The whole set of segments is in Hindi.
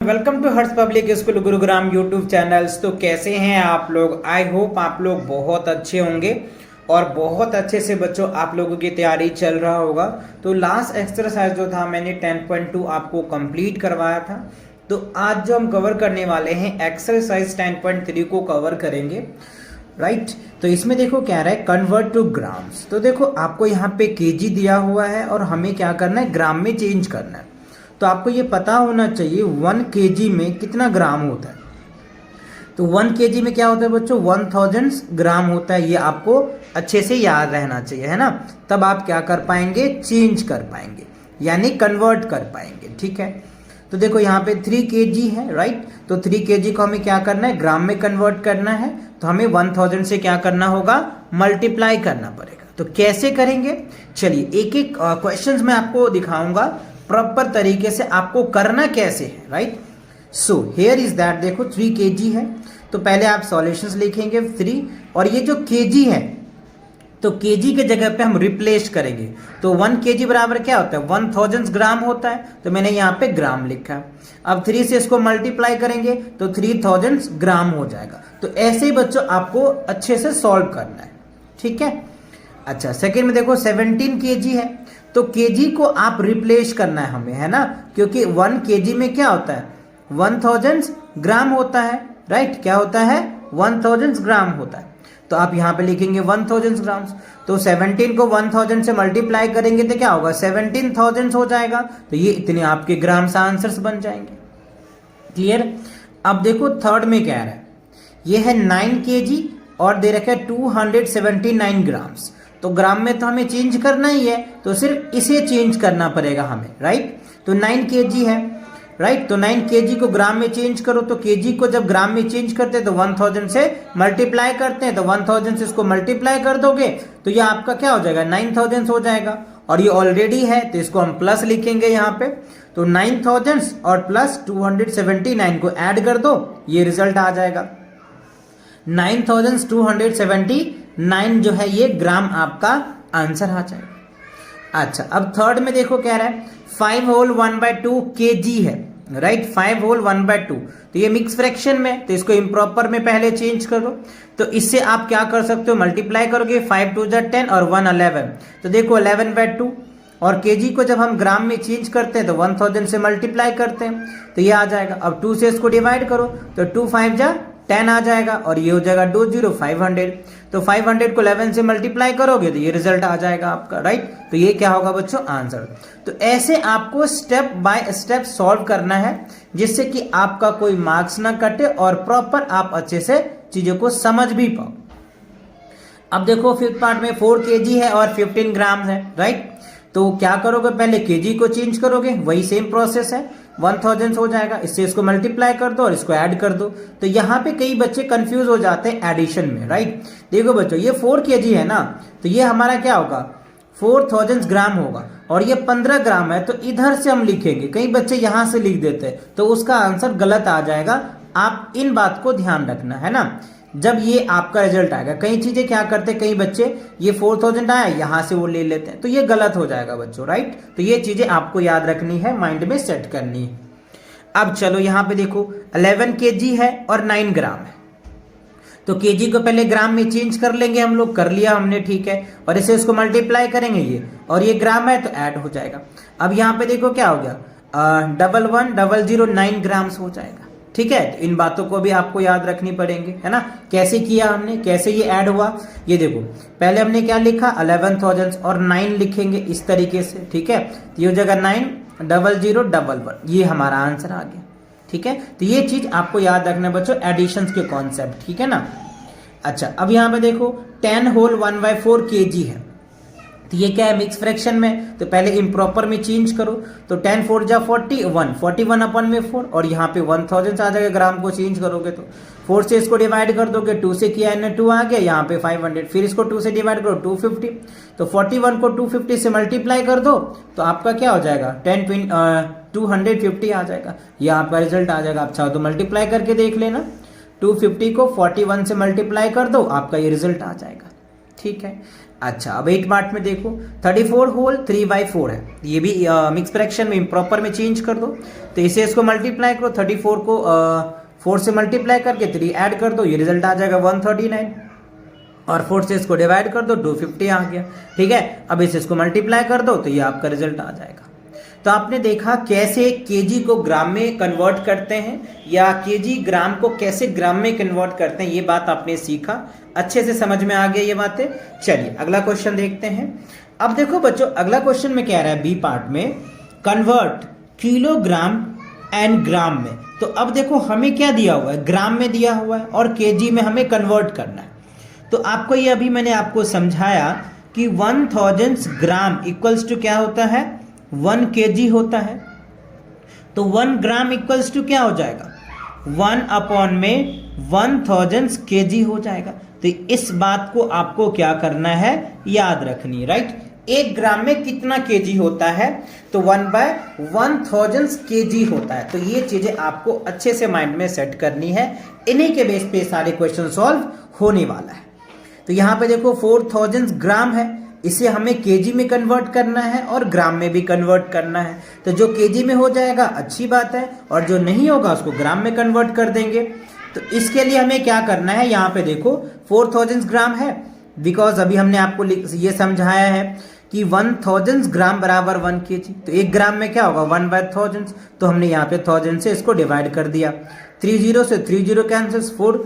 Welcome to Harsh public school Gurugram YouTube channels. तो कैसे हैं आप लोग? आई होप आप लोग बहुत अच्छे होंगे और बहुत अच्छे से बच्चों आप लोगों की तैयारी चल रहा होगा। तो लास्ट एक्सरसाइज जो था मैंने 10.2 आपको कंप्लीट करवाया था। तो आज जो हम कवर करने वाले हैं एक्सरसाइज 10.3 को कवर करेंगे, राइट। तो इसमें देखो क्या रहा है, कन्वर्ट टू ग्राम्स। तो देखो आपको यहाँ पे केजी दिया हुआ है और हमें क्या करना है, ग्राम में चेंज करना है। तो आपको ये पता होना चाहिए 1 केजी में कितना ग्राम होता है। तो 1 केजी में क्या होता है बच्चों, 1000 ग्राम होता है। ये आपको अच्छे से याद रहना चाहिए, है ना। तब आप क्या कर पाएंगे, चेंज कर पाएंगे, यानी कन्वर्ट कर पाएंगे, ठीक है। तो देखो यहाँ पे 3 केजी है, राइट। तो 3 केजी को हमें क्या करना है, ग्राम में कन्वर्ट करना है। तो हमें 1000 से क्या करना होगा, मल्टीप्लाई करना पड़ेगा। तो कैसे करेंगे, चलिए एक एक क्वेश्चन मैं आपको दिखाऊंगा प्रॉपर तरीके से आपको करना कैसे है, right. So here is that, देखो 3 केजी है। तो पहले आप सॉल्यूशंस लिखेंगे 3, और ये जो केजी है तो केजी के जगह पे हम रिप्लेस करेंगे। तो 1 केजी बराबर क्या होता है, 1000 ग्राम होता है। तो मैंने यहाँ पे ग्राम लिखा है। अब 3 से इसको मल्टीप्लाई करेंगे तो 3000 ग्राम हो जाएगा। तो ऐसे ही बच्चों आपको अच्छे से सॉल्व करना है, ठीक है। अच्छा, सेकेंड में देखो 17 केजी है। तो केजी को आप रिप्लेस करना है हमें, है ना, क्योंकि 1 केजी में क्या होता है, 1000 ग्राम होता है, राइट। क्या होता है, 1000 ग्राम होता है। तो आप यहाँ पे लिखेंगे 1000 ग्राम। तो 17 को 1000 से मल्टीप्लाई करेंगे तो क्या होगा, 17000 हो जाएगा। तो ये इतने आपके ग्राम्स आंसर्स बन जाएंगे, क्लियर। अब देखो थर्ड में क्या है, ये है 9 केजी और दे रखा है 279 ग्राम्स। तो ग्राम में तो हमें चेंज करना ही है, तो सिर्फ इसे चेंज करना पड़ेगा हमें, राइट। तो 9 केजी है, राइट। तो 9 केजी को ग्राम में चेंज करो। तो केजी को जब ग्राम में चेंज करते हैं तो 1000 से मल्टीप्लाई करते हैं। तो 1000 से इसको मल्टीप्लाई कर दोगे तो ये आपका क्या हो जाएगा, 9000 हो जाएगा। और ये ऑलरेडी है तो इसको हम प्लस लिखेंगे यहाँ पे। तो 9000 और प्लस 279 को ऐड कर दो, ये रिजल्ट आ जाएगा 9279 जो है ये ग्राम आपका आंसर आ जाएगा। अच्छा, अब थर्ड में देखो क्या रहा है, 5 होल 1/2 केजी है, राइट। 5 होल 1/2, तो ये मिक्स फ्रैक्शन में, तो इसको इम्प्रॉपर में पहले चेंज करो। तो इससे आप क्या कर सकते हो, मल्टीप्लाई करोगे, 5 2 जा 10 और 1 11। तो देखो 11/2, और केजी को जब हम ग्राम में चेंज करते हैं तो 1000 से मल्टीप्लाई करते हैं तो ये आ जाएगा। अब 2 से इसको डिवाइड करो तो 2 5 जा 10 आ जाएगा, और ये हो जाएगा 20 500। तो 500 को 11 से मल्टीप्लाई करोगे तो ये रिजल्ट आ जाएगा आपका, राइट। तो ये क्या होगा बच्चों, आंसर। तो ऐसे आपको स्टेप बाय स्टेप सॉल्व करना है, जिससे कि आपका कोई मार्क्स ना कटे और प्रॉपर आप अच्छे से चीजों को समझ भी पाओ। अब देखो फिफ्थ पार्ट में 4 केजी है और 15 ग्राम है, राइट। तो क्या करोगे, पहले केजी को चेंज करोगे, वही सेम प्रोसेस है, 1000 हो जाएगा। इससे इसको मल्टीप्लाई कर दो और इसको ऐड कर दो। तो यहाँ पे कई बच्चे कंफ्यूज हो जाते हैं एडिशन में, राइट। देखो बच्चों, ये 4 केजी है ना, तो ये हमारा क्या होगा, 4000 ग्राम होगा, और ये 15 ग्राम है। तो इधर से हम लिखेंगे, कई बच्चे यहाँ से लिख देते हैं तो उसका आंसर गलत आ जाएगा। आप इन बात को ध्यान रखना, है ना, जब ये आपका रिजल्ट आएगा। कई चीजें क्या करते हैं, कई बच्चे ये 4000 आया यहाँ से वो ले लेते हैं, तो ये गलत हो जाएगा बच्चों, राइट। तो ये चीजें आपको याद रखनी है, माइंड में सेट करनी है। अब चलो यहाँ पे देखो 11 केजी है और 9 ग्राम है। तो केजी को पहले ग्राम में चेंज कर लेंगे हम लोग, कर लिया हमने, ठीक है। और इसे इसको मल्टीप्लाई करेंगे ये, और ये ग्राम है तो ऐड हो जाएगा। अब यहाँ पे देखो क्या हो गया, 11,009 ग्राम्स हो जाएगा, ठीक है। तो इन बातों को भी आपको याद रखनी पड़ेंगे, है ना। कैसे किया हमने, कैसे ये ऐड हुआ, ये देखो पहले हमने क्या लिखा, 11,000 और 9 लिखेंगे इस तरीके से, ठीक है। तो ये हो जाएगा 9,00,11, ये हमारा आंसर आ गया, ठीक है। तो ये चीज आपको याद रखना बच्चों, एडिशन के कॉन्सेप्ट, ठीक है ना। अच्छा, अब यहाँ पे देखो 10 होल 1/4 केजी है। तो ये क्या है, मिक्स फ्रैक्शन में, तो पहले इम्प्रॉपर में चेंज करो। तो 10 4 जा 41, 41 अपन में 4, और यहाँ पे 1000 आ जाएगा। ग्राम को चेंज करोगे तो 4 से इसको डिवाइड कर दोगे, 2 से किया है 2 आ गया, यहाँ पे 500, फिर इसको 2 से डिवाइड करो 250। तो 41 को 250 से मल्टीप्लाई कर दो तो आपका क्या हो जाएगा, 250 आ जाएगा। ये आपका रिजल्ट आ जाएगा। आप चाहो तो मल्टीप्लाई करके देख लेना, 250 को 41 से मल्टीप्लाई कर दो, आपका ये रिजल्ट आ जाएगा, ठीक है। अच्छा, अब 8 पार्ट में देखो 34 होल 3/4 है, ये भी मिक्स फ्रैक्शन में इम्प्रॉपर में चेंज कर दो। तो इसे इसको मल्टीप्लाई करो, 34 को 4 से मल्टीप्लाई करके 3 ऐड कर दो, ये रिजल्ट आ जाएगा 139, और 4 से इसको डिवाइड कर दो 250 आ गया। ठीक है, अब इसे इसको मल्टीप्लाई कर दो तो ये आपका रिजल्ट आ जाएगा। तो आपने देखा कैसे केजी को ग्राम में कन्वर्ट करते हैं, या केजी ग्राम को कैसे ग्राम में कन्वर्ट करते हैं, ये बात आपने सीखा, अच्छे से समझ में आ गया ये बातें। चलिए अगला क्वेश्चन देखते हैं। अब देखो बच्चों, अगला क्वेश्चन में क्या रहा है, बी पार्ट में, कन्वर्ट किलोग्राम एंड ग्राम में। तो अब देखो हमें क्या दिया हुआ है, ग्राम में दिया हुआ है और केजी में हमें कन्वर्ट करना है। तो आपको ये अभी मैंने आपको समझाया कि 1000 ग्राम इक्वल्स टू क्या होता है, 1 kg होता है। तो 1 ग्राम इक्वल्स टू क्या हो जाएगा, 1 अपॉन में 1000 kg हो जाएगा। तो इस बात को आपको क्या करना है, याद रखनी है, राइट। 1 ग्राम में कितना केजी होता है, तो 1/1000 kg होता है। तो ये चीजें आपको अच्छे से माइंड में सेट करनी है, इन्हीं के बेस पे सारे क्वेश्चन सॉल्व होने वाला है। तो यहाँ पे देखो 4000 ग्राम है, इसे हमें केजी में कन्वर्ट करना है और ग्राम में भी कन्वर्ट करना है। तो जो केजी में हो जाएगा अच्छी बात है, और जो नहीं होगा उसको ग्राम में कन्वर्ट कर देंगे। तो इसके लिए हमें क्या करना है, यहाँ पे देखो 4000 ग्राम है, बिकॉज अभी हमने आपको ये समझाया है कि 1000 ग्राम बराबर 1 kg। तो 1 ग्राम में क्या होगा, 1/1000। तो हमने यहाँ पे 1000 से इसको डिवाइड कर दिया, 30 से 30 कैंसिल, 4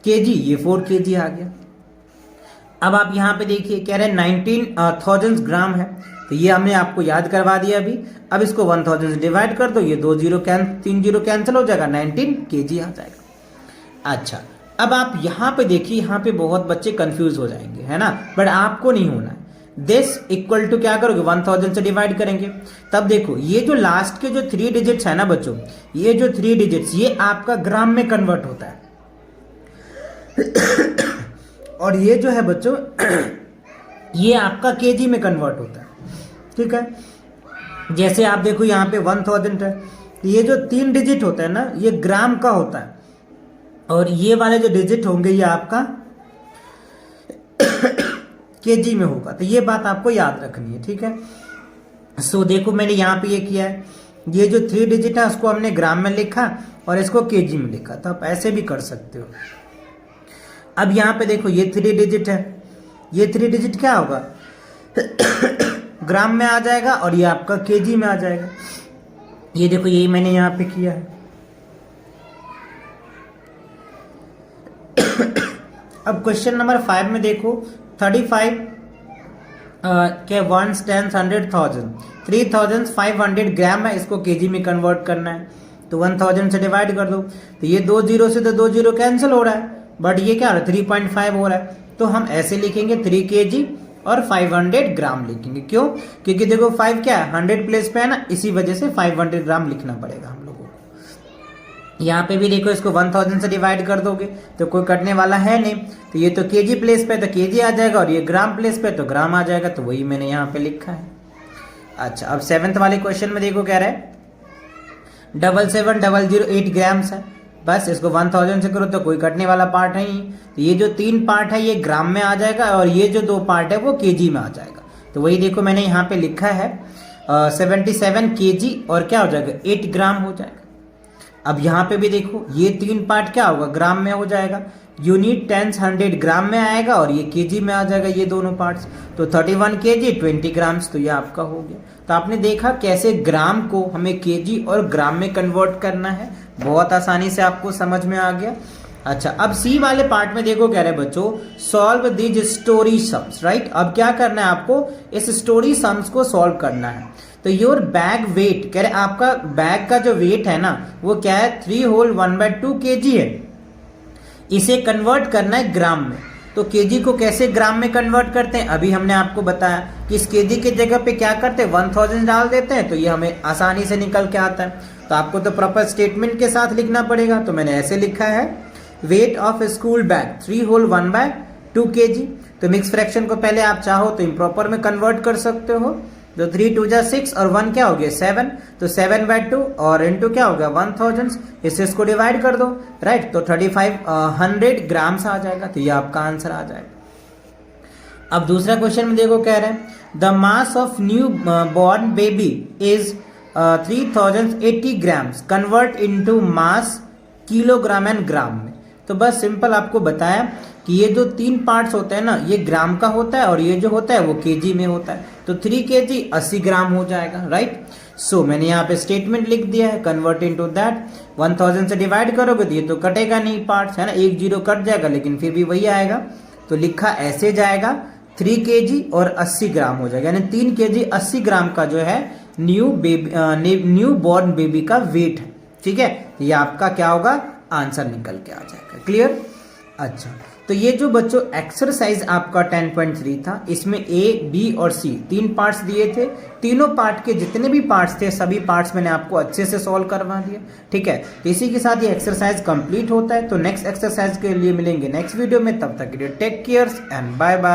kg, ये 4 kg आ गया। अब आप यहाँ पे देखिए कह रहे हैं 19,000 ग्राम है, तो ये हमने आपको याद करवा दिया अभी। अब इसको 1000 से डिवाइड कर दो, ये 3 जीरो कैंसिल हो जाएगा, 19 kg आ जाएगा। अच्छा, अब आप यहाँ पे देखिए, यहाँ पे बहुत बच्चे कंफ्यूज हो जाएंगे, है ना, बट आपको नहीं होना है। दिस इक्वल टू क्या करोगे, 1000 से डिवाइड करेंगे। तब देखो ये जो लास्ट के जो 3 डिजिट्स है ना बच्चों, ये जो 3 डिजिट्स ये आपका ग्राम में कन्वर्ट होता है और ये जो है बच्चों ये आपका केजी में कन्वर्ट होता है। ठीक है, जैसे आप देखो यहाँ पे 1000 है, तो ये जो 3 डिजिट होता है ना, ये ग्राम का होता है, और ये वाले जो डिजिट होंगे ये आपका केजी में होगा। तो ये बात आपको याद रखनी है। ठीक है, सो देखो मैंने यहाँ पे ये किया है, ये जो 3 डिजिट है उसको हमने ग्राम में लिखा और इसको केजी में लिखा। तो आप ऐसे भी कर सकते हो। अब यहाँ पे देखो ये 3 डिजिट है, ये 3 डिजिट क्या होगा ग्राम में आ जाएगा, और ये आपका केजी में आ जाएगा। ये देखो यही मैंने यहाँ पे किया है। अब क्वेश्चन नंबर 5 में देखो 35 के 1 10 100,000 3500 ग्राम है, इसको केजी में कन्वर्ट करना है। तो 1000 से डिवाइड कर दो, तो ये 2 जीरो से तो 2 जीरो कैंसिल हो रहा है, बट ये क्या हो रहा है 3.5 हो रहा है। तो हम ऐसे लिखेंगे 3 kg और 500 ग्राम लिखेंगे। क्यों, क्योंकि देखो 5 क्या है 100 प्लेस पे है ना, इसी वजह से 500 ग्राम लिखना पड़ेगा हम लोगों को। यहाँ पे भी देखो इसको 1000 से डिवाइड कर दोगे तो कोई कटने वाला है नहीं, तो ये तो केजी प्लेस पे तो केजी आ जाएगा, और ये ग्राम प्लेस पे तो ग्राम आ जाएगा। तो वही मैंने यहाँ पे लिखा है। अच्छा, अब 7th वाले क्वेश्चन में देखो कह रहा है 77008 ग्राम्स है, बस इसको 1000 से करो तो कोई कटने वाला पार्ट नहीं। तो ये जो 3 पार्ट है ये ग्राम में आ जाएगा, और ये जो 2 पार्ट है वो केजी में आ जाएगा। तो वही देखो मैंने यहाँ पे लिखा है 77 kg और क्या हो जाएगा 8 ग्राम हो जाएगा। अब यहाँ पे भी देखो ये 3 पार्ट क्या होगा ग्राम में हो जाएगा, यूनिट 10 100 ग्राम में आएगा, और ये केजी में आ जाएगा ये दोनों पार्ट्स। तो 31 kg 20 ग्राम्स, तो ये आपका हो गया। तो आपने देखा कैसे ग्राम को हमें केजी और ग्राम में कन्वर्ट करना है, बहुत आसानी से आपको समझ में आ गया। अच्छा, अब सी वाले पार्ट में देखो कह रहे हैं बच्चों solve these story sums, right. अब क्या करना है आपको, इस स्टोरी सम्स को सॉल्व करना है। तो योर बैग वेट, कह रहे आपका बैग का जो वेट है ना वो क्या है 3 होल 1/2 kg है, इसे कन्वर्ट करना है ग्राम में। तो केजी को कैसे ग्राम में कन्वर्ट करते हैं, अभी हमने आपको बताया कि इस केजी की जगह पे क्या करते हैं 1000 डाल देते हैं, तो ये हमें आसानी से निकल के आता है। तो आपको तो प्रॉपर स्टेटमेंट के साथ लिखना पड़ेगा। तो मैंने ऐसे लिखा है weight of school bag 3 whole 1/2 kg। तो मिक्स फ्रैक्शन को पहले आप चाहो तो इम्प्रॉपर में कन्वर्ट कर सकते हो। तो 3 2 जा 6 और 1 क्या हो गया 7, तो 7/2 और इंटू क्या हो गया 1000, इसको डिवाइड कर दो, राइट। तो 3500 ग्राम्स आ जाएगा। तो ये आपका आंसर आ जाएगा। अब दूसरा क्वेश्चन में देखो क्या रहा है, the mass of new born baby is 3080 grams, convert into mass kilogram and gram में। तो बस सिंपल आपको बताया कि ये जो 3 पार्ट्स होते हैं ना, ये ग्राम का होता है और ये जो होता है वो केजी में होता है। तो 3 केजी 80 ग्राम हो जाएगा, राइट। सो मैंने यहाँ पे स्टेटमेंट लिख दिया है, कन्वर्ट इनटू दैट। 1000 से डिवाइड करोगे तो ये तो कटेगा नहीं पार्ट्स, है ना, 1 जीरो कट जाएगा लेकिन फिर भी वही आएगा। तो लिखा ऐसे जाएगा, 3 केजी और 80 ग्राम हो जाएगा, यानी 3 केजी 80 ग्राम का जो है न्यू बॉर्न बेबी का वेट है, ठीक है। ये आपका क्या होगा, आंसर निकल के आ जाएगा। क्लियर। अच्छा, तो ये जो बच्चों एक्सरसाइज आपका 10.3 था, इसमें ए, बी और सी 3 पार्ट्स दिए थे। तीनों पार्ट के जितने भी पार्ट्स थे सभी पार्ट्स मैंने आपको अच्छे से सॉल्व करवा दिया, ठीक है। तो इसी के साथ ये एक्सरसाइज कंप्लीट होता है। तो नेक्स्ट एक्सरसाइज के लिए मिलेंगे नेक्स्ट वीडियो में, तब तक के लिए take care and bye bye.